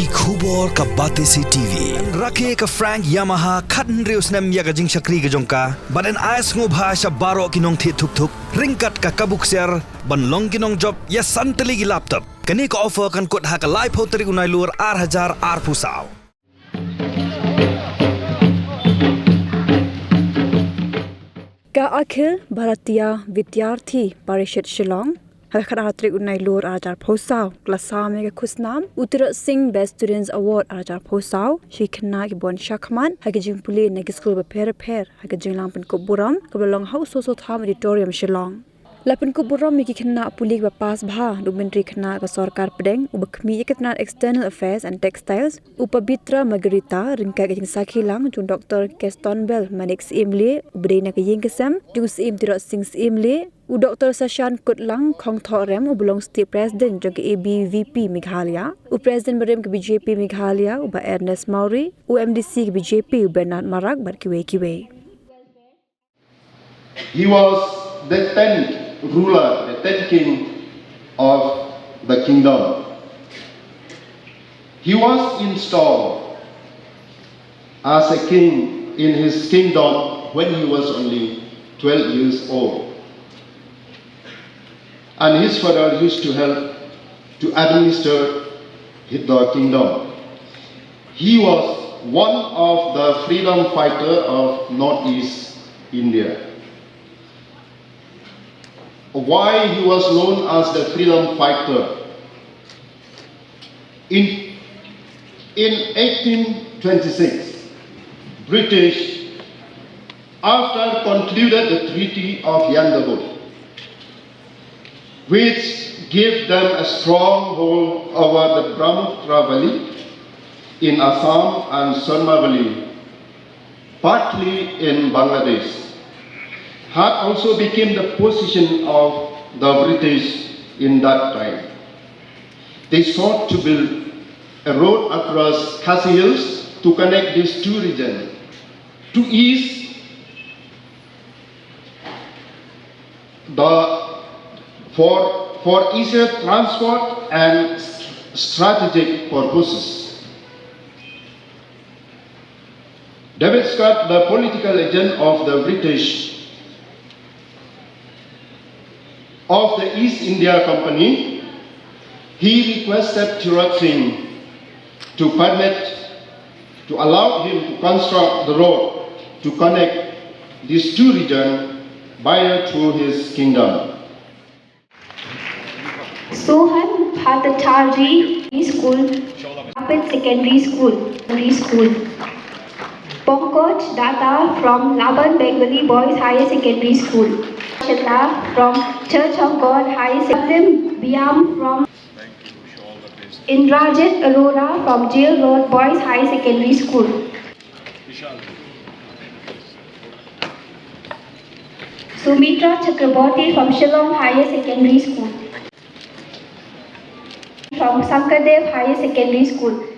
ki khubor ka bate si TV rakhe ka Frank Yamaha khatn Khusnam ya ga jing shakri ga jongka baden ais ngo bhasha baro kinong thi thuk thuk ringkat ka kabuk ser ban long kinong job ya santali gi laptop kani ka offer kan kot ha ka live hoteri unai lur 8000 ar pusau का अखिल भारतीय विद्यार्थी परिषद शिलोंग हरखरात्रि उन्नाई लोर आचार फोसाव क्लासा में Khushnam टिरोट Singh best students award आचार फोसाव शिखना की बोन शखमान हके जिंग पुले ने स्कूल फेर हके जिंग लांपन को बुरम कबलोंग हाउस सोसो थाम ऑडिटोरियम शिलोंग लपन को बुरम में की खन्ना पुलिस व पास भा डुमेंट्री खन्ना का सरकार पडेंग उबखमी एकतना एक्सटर्नल अफेयर्स एंड टेक्सटाइल्स उपबित्रा मगरिता रिंका के जिंग साखिलांग जो डॉक्टर केस्टन बेल मैनिक्स इमले उबरेना के यिंग कसम जो सिम टिरोट सिंह इमले उ डॉक्टर सशान कुटलांग खोंग थोरेम उ बिलोंग स्टेट प्रेसिडेंट जो के ABVP मेघालय उ प्रेसिडेंट बरेम के BJP मेघालय उ एर्नेस्ट मौरी उ MDC के BJP Benad Merak बरकिवे He was the 10th ruler, the 10th king of the kingdom. He was installed as a king in his kingdom when he was only 12 years old. And his father used to help to administer the kingdom. He was one of the freedom fighters of Northeast India. Why he was known as the freedom fighter? In 1826, British, after concluded the Treaty of Yandabu, which gave them a stronghold over the Brahmaputra Valley in Assam and Sarma Valley, partly in Bangladesh, had also become the position of the British in that time. They sought to build a road across Khasi Hills to connect these two regions. To ease for easier transport and strategic purposes. David Scott, the political agent of the British of the East India Company, he requested Tirot Singh to allow him to construct the road to connect these two regions via through his kingdom. Sohan Bhattacharjee School, Rapid Secondary School. Pankaj Datta from Laban Bengali Boys Higher Secondary School. Shata from Church of God High Secondary. Biam from Indrajit Arora from Jail Road Boys High Secondary School. Sumitra Chakraborty from Shillong Higher Secondary School. From Sankadev Higher Secondary School.